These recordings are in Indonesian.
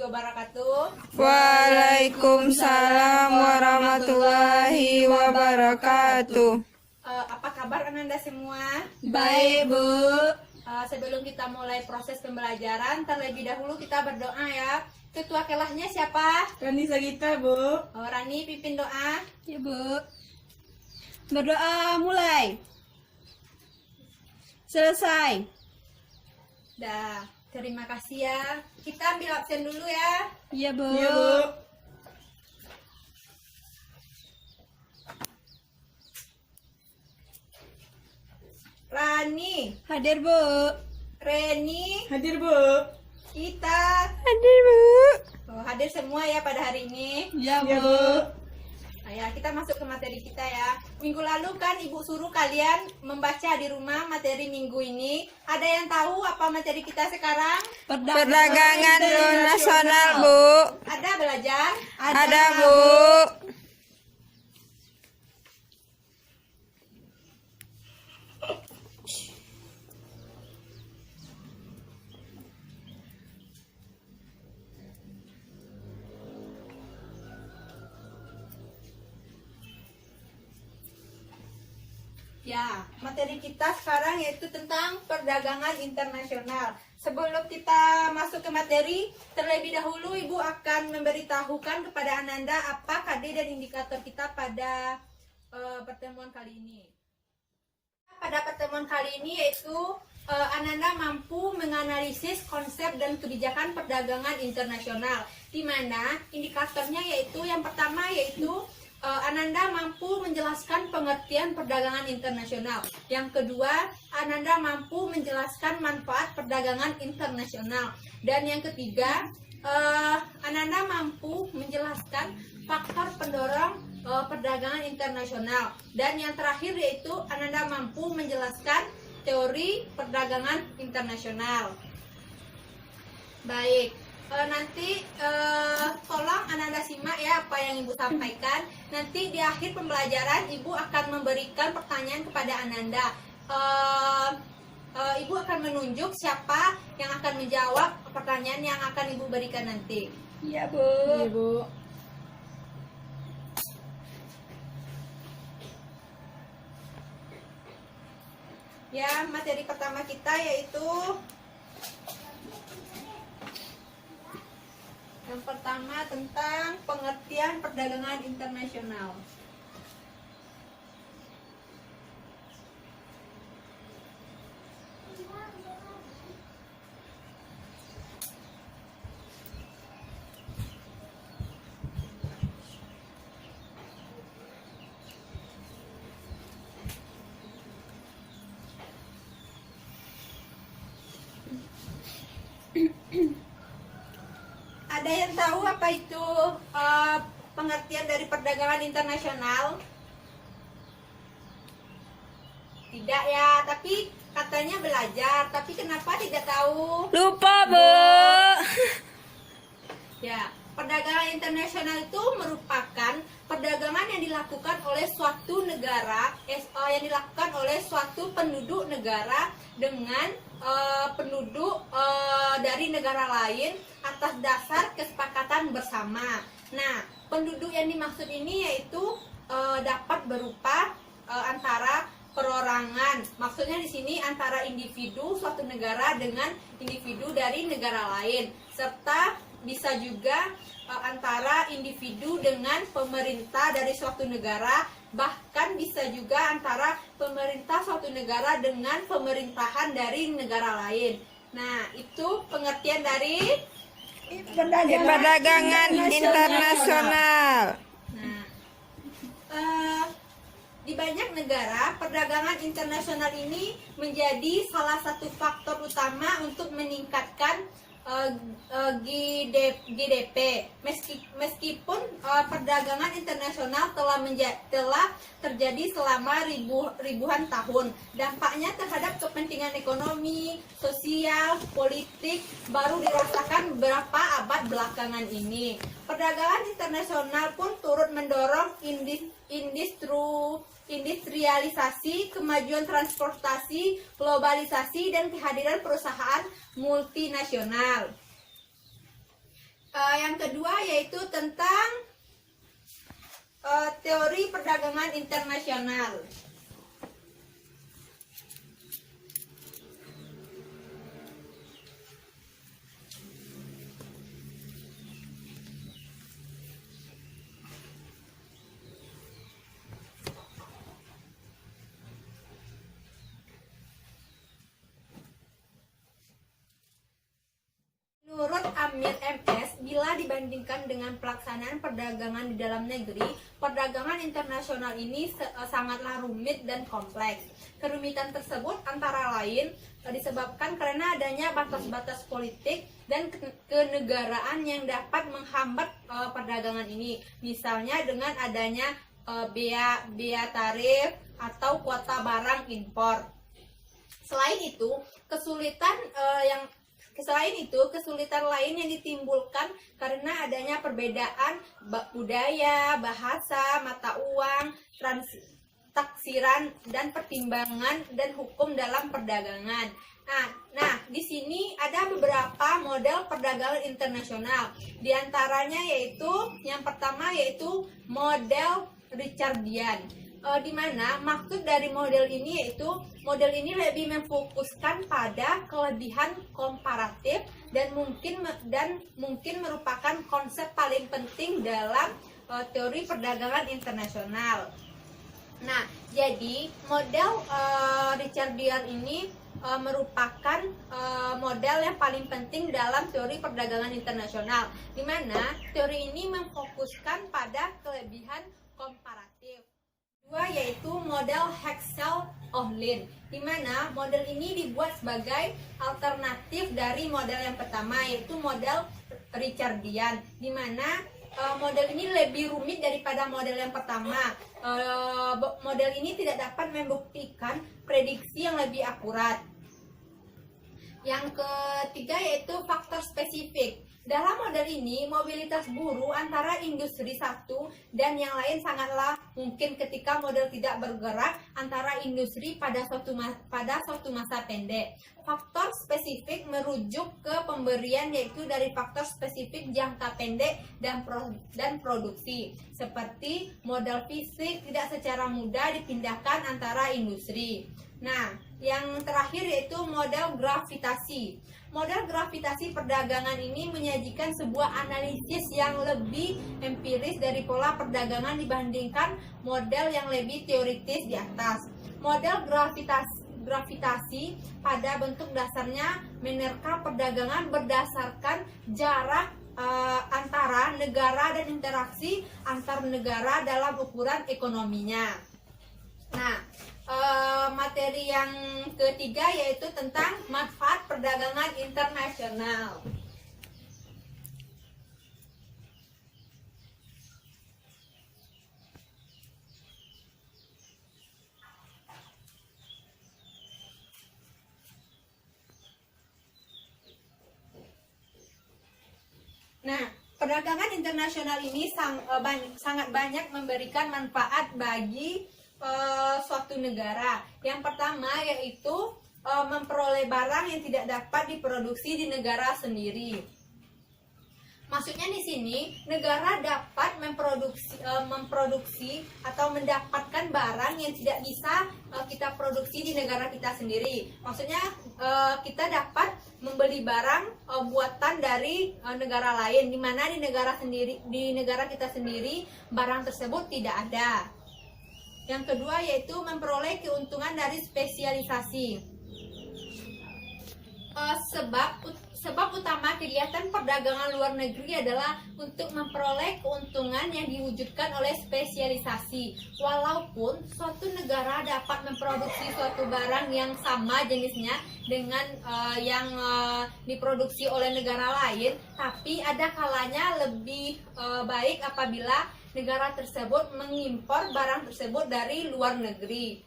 wabarakatuh. Waalaikumsalam warahmatullahi wabarakatuh. Apa kabar Ananda semua? Baik, Bu. Sebelum kita mulai proses pembelajaran, terlebih dahulu kita berdoa ya. Ketua kelahnya siapa? Rani Sagita, Bu. Rani pimpin doa. Ya, Bu. Berdoa mulai. Selesai. Dah, terima kasih ya. Kita ambil absen dulu ya. Iya, Bu. Iya, Bu. Rani, Hadir, Bu. Reni, Hadir, Bu. kita Hadir, Bu. hadir semua ya pada hari ini. Ya, Iya, Bu. Bu. Nah, ya, kita masuk ke materi kita ya. Minggu lalu kan Ibu suruh kalian membaca di rumah materi minggu ini. Ada yang tahu apa materi kita sekarang? Perdagangan internasional, Bu. Ada belajar? Ada, Bu. Ya, materi kita sekarang yaitu tentang perdagangan internasional. Sebelum kita masuk ke materi, terlebih dahulu Ibu akan memberitahukan kepada Ananda apa KD dan indikator kita pada pertemuan kali ini. Pada pertemuan kali ini yaitu Ananda mampu menganalisis konsep dan kebijakan perdagangan internasional, di mana indikatornya yaitu yang pertama yaitu Ananda mampu menjelaskan pengertian perdagangan internasional. Yang kedua, Ananda mampu menjelaskan manfaat perdagangan internasional. Dan yang ketiga, Ananda mampu menjelaskan faktor pendorong perdagangan internasional. Dan yang terakhir yaitu Ananda mampu menjelaskan teori perdagangan internasional. Baik. Nanti tolong Ananda simak ya apa yang Ibu sampaikan. Nanti di akhir pembelajaran Ibu akan memberikan pertanyaan kepada Ananda. Ibu akan menunjuk siapa yang akan menjawab pertanyaan yang akan Ibu berikan nanti. Iya, Bu. Iya, Bu. Ya, materi pertama kita yaitu yang pertama tentang pengertian perdagangan internasional. Ada yang tahu apa itu pengertian dari perdagangan internasional? Tidak ya, tapi katanya belajar. Tapi kenapa tidak tahu? Lupa, Bu. Ya, perdagangan internasional itu merupakan perdagangan yang dilakukan oleh suatu negara, yang dilakukan oleh suatu penduduk negara dengan penduduk dari negara lain atas dasar kesepakatan bersama. Nah, penduduk yang dimaksud ini yaitu dapat berupa antara perorangan. Maksudnya di sini antara individu suatu negara dengan individu dari negara lain, serta bisa juga antara individu dengan pemerintah dari suatu negara, bahkan bisa juga antara pemerintah suatu negara dengan pemerintahan dari negara lain. Nah, itu pengertian dari Perdagangan internasional. Nah, di banyak negara, perdagangan internasional ini menjadi salah satu faktor utama untuk meningkatkan GDP. Meskipun perdagangan internasional telah terjadi selama ribuan tahun, dampaknya terhadap kepentingan ekonomi, sosial, politik baru dirasakan beberapa abad belakangan ini. Perdagangan internasional pun turut mendorong industrialisasi, kemajuan transportasi, globalisasi, dan kehadiran perusahaan multinasional. Yang kedua yaitu tentang teori perdagangan internasional. Menurut Amir MS, bila dibandingkan dengan pelaksanaan perdagangan di dalam negeri, perdagangan internasional ini sangatlah rumit dan kompleks. Kerumitan tersebut antara lain disebabkan karena adanya batas-batas politik dan kenegaraan yang dapat menghambat perdagangan ini. Misalnya dengan adanya bea tarif atau kuota barang impor. Selain itu, kesulitan lain yang ditimbulkan karena adanya perbedaan budaya, bahasa, mata uang, taksiran, dan pertimbangan dan hukum dalam perdagangan. Nah, di sini ada beberapa model perdagangan internasional. Di antaranya yaitu yang pertama yaitu model Richardian. Di mana maksud dari model ini yaitu model ini lebih memfokuskan pada kelebihan komparatif dan mungkin merupakan konsep paling penting dalam teori perdagangan internasional. Nah, jadi model Richardian ini merupakan model yang paling penting dalam teori perdagangan internasional, di mana teori ini memfokuskan pada kelebihan komparatif. Kedua yaitu model Hexel-Ohlin, di mana model ini dibuat sebagai alternatif dari model yang pertama yaitu model Richardian, di mana model ini lebih rumit daripada model yang pertama. Model ini tidak dapat membuktikan prediksi yang lebih akurat. Yang ketiga yaitu faktor spesifik. Dalam model ini, mobilitas buruh antara industri satu dan yang lain sangatlah mungkin ketika model tidak bergerak antara industri pada suatu masa pendek. Faktor spesifik merujuk ke pemberian yaitu dari faktor spesifik jangka pendek dan produksi. Seperti model fisik tidak secara mudah dipindahkan antara industri. Nah, yang terakhir yaitu model gravitasi. Model gravitasi perdagangan ini menyajikan sebuah analisis yang lebih empiris dari pola perdagangan dibandingkan model yang lebih teoritis di atas. Model gravitasi pada bentuk dasarnya menerka perdagangan berdasarkan jarak antara negara dan interaksi antar negara dalam ukuran ekonominya. Nah, materi yang ketiga yaitu tentang manfaat perdagangan internasional. Nah, perdagangan internasional ini sangat banyak memberikan manfaat bagi suatu negara. Yang pertama yaitu memperoleh barang yang tidak dapat diproduksi di negara sendiri. Maksudnya di sini negara dapat memproduksi atau mendapatkan barang yang tidak bisa kita produksi di negara kita sendiri. Maksudnya kita dapat membeli barang buatan dari negara lain, di mana di negara kita sendiri barang tersebut tidak ada. Yang kedua yaitu memperoleh keuntungan dari spesialisasi. Sebab utama kegiatan perdagangan luar negeri adalah untuk memperoleh keuntungan yang diwujudkan oleh spesialisasi. Walaupun suatu negara dapat memproduksi suatu barang yang sama jenisnya dengan yang diproduksi oleh negara lain, tapi ada kalanya lebih baik apabila negara tersebut mengimpor barang tersebut dari luar negeri.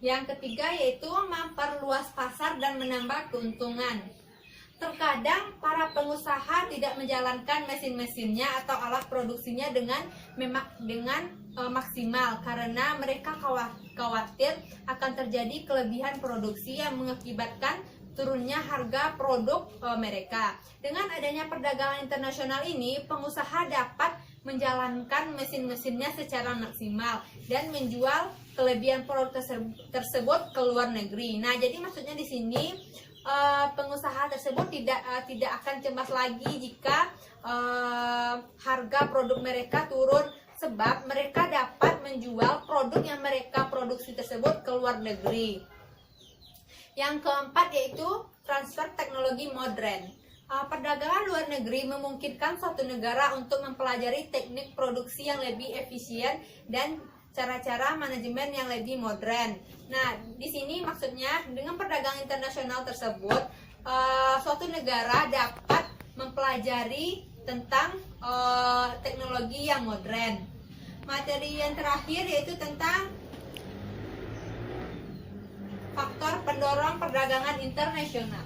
Yang ketiga yaitu memperluas pasar dan menambah keuntungan. Terkadang para pengusaha tidak menjalankan mesin-mesinnya atau alat produksinya dengan maksimal karena mereka khawatir akan terjadi kelebihan produksi yang mengakibatkan turunnya harga produk mereka. Dengan adanya perdagangan internasional ini, pengusaha dapat menjalankan mesin-mesinnya secara maksimal dan menjual kelebihan produk tersebut ke luar negeri. Nah, jadi maksudnya di sini pengusaha tersebut tidak akan cemas lagi jika harga produk mereka turun, sebab mereka dapat menjual produk yang mereka produksi tersebut ke luar negeri. Yang keempat yaitu transfer teknologi modern. Perdagangan luar negeri memungkinkan suatu negara untuk mempelajari teknik produksi yang lebih efisien dan cara-cara manajemen yang lebih modern. Nah, di sini maksudnya dengan perdagangan internasional tersebut, suatu negara dapat mempelajari tentang teknologi yang modern. Materi yang terakhir yaitu tentang faktor pendorong perdagangan internasional.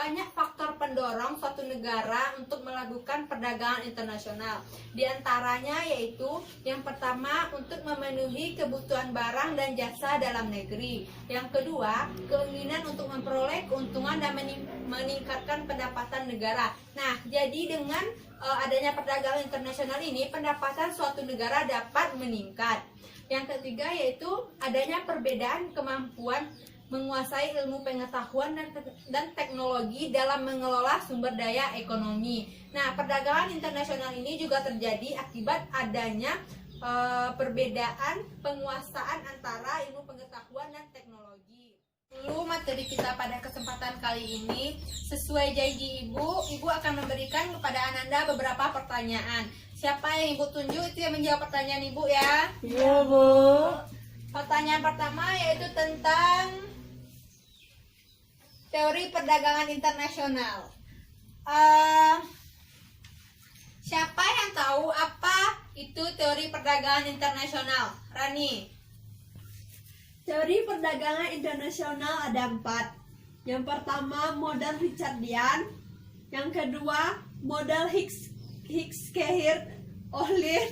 Banyak faktor pendorong suatu negara untuk melakukan perdagangan internasional. Di antaranya yaitu yang pertama, untuk memenuhi kebutuhan barang dan jasa dalam negeri. Yang kedua, keinginan untuk memperoleh keuntungan dan meningkatkan pendapatan negara. Nah, jadi dengan adanya perdagangan internasional ini, pendapatan suatu negara dapat meningkat. Yang ketiga yaitu adanya perbedaan kemampuan menguasai ilmu pengetahuan dan teknologi dalam mengelola sumber daya ekonomi. Nah, perdagangan internasional ini juga terjadi akibat adanya perbedaan penguasaan antara ilmu pengetahuan dan teknologi. Dulu materi kita pada kesempatan kali ini, sesuai janji Ibu akan memberikan kepada Ananda beberapa pertanyaan. Siapa yang Ibu tunjuk itu yang menjawab pertanyaan Ibu ya? Iya, Bu. Pertanyaan pertama yaitu tentang teori perdagangan internasional. Siapa yang tahu apa itu teori perdagangan internasional? Rani. Teori perdagangan internasional ada 4. Yang pertama model Richardian, yang kedua model Hicks-Cahirt-Ohlin,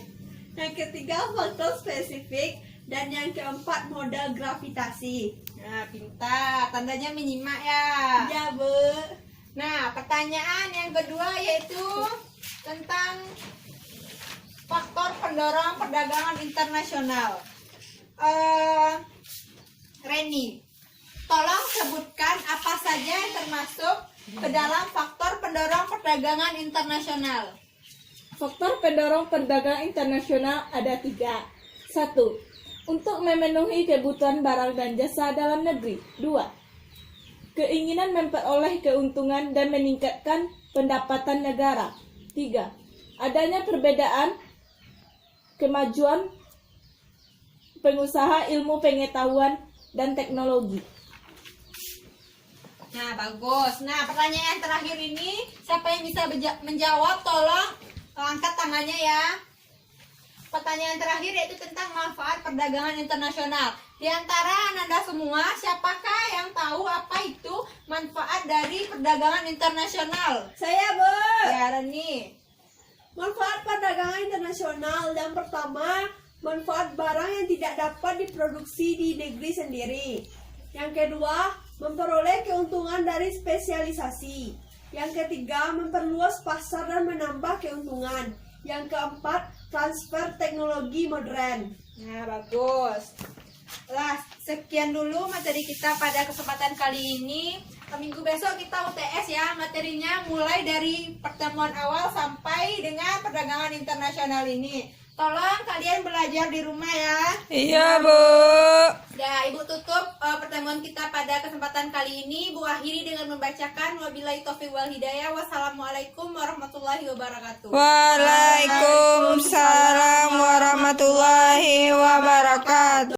yang ketiga faktor spesifik, dan yang keempat model gravitasi. Nah, pintar. Tandanya menyimak ya. Ya, Bu. Nah, pertanyaan yang kedua yaitu tentang faktor pendorong perdagangan internasional. Reni, tolong sebutkan apa saja yang termasuk ke dalam faktor pendorong perdagangan internasional. Faktor pendorong perdagangan internasional ada 3. 1. Untuk memenuhi kebutuhan barang dan jasa dalam negeri. 2. Keinginan memperoleh keuntungan dan meningkatkan pendapatan negara. 3. Adanya perbedaan kemajuan pengusaha ilmu pengetahuan dan teknologi. Nah, bagus. Nah, pertanyaan terakhir ini, siapa yang bisa menjawab, tolong angkat tangannya ya. Pertanyaan terakhir yaitu tentang manfaat perdagangan internasional. Di antara Ananda semua, siapakah yang tahu apa itu manfaat dari perdagangan internasional? Saya, Bu. Ya, Reni. Manfaat perdagangan internasional yang pertama, manfaat barang yang tidak dapat diproduksi di negeri sendiri. Yang kedua, memperoleh keuntungan dari spesialisasi. Yang ketiga, memperluas pasar dan menambah keuntungan. Yang keempat, transfer teknologi modern. Nah, bagus. Lah, sekian dulu materi kita pada kesempatan kali ini. Minggu besok kita UTS ya, materinya mulai dari pertemuan awal sampai dengan perdagangan internasional ini. Tolong kalian belajar di rumah ya. Iya, Bu. Ya, Ibu tutup pertemuan kita pada kesempatan kali ini. Bu akhiri dengan membacakan wabillahi taufiq wal hidayah. Wassalamualaikum warahmatullahi wabarakatuh. Waalaikumsalam warahmatullahi wabarakatuh.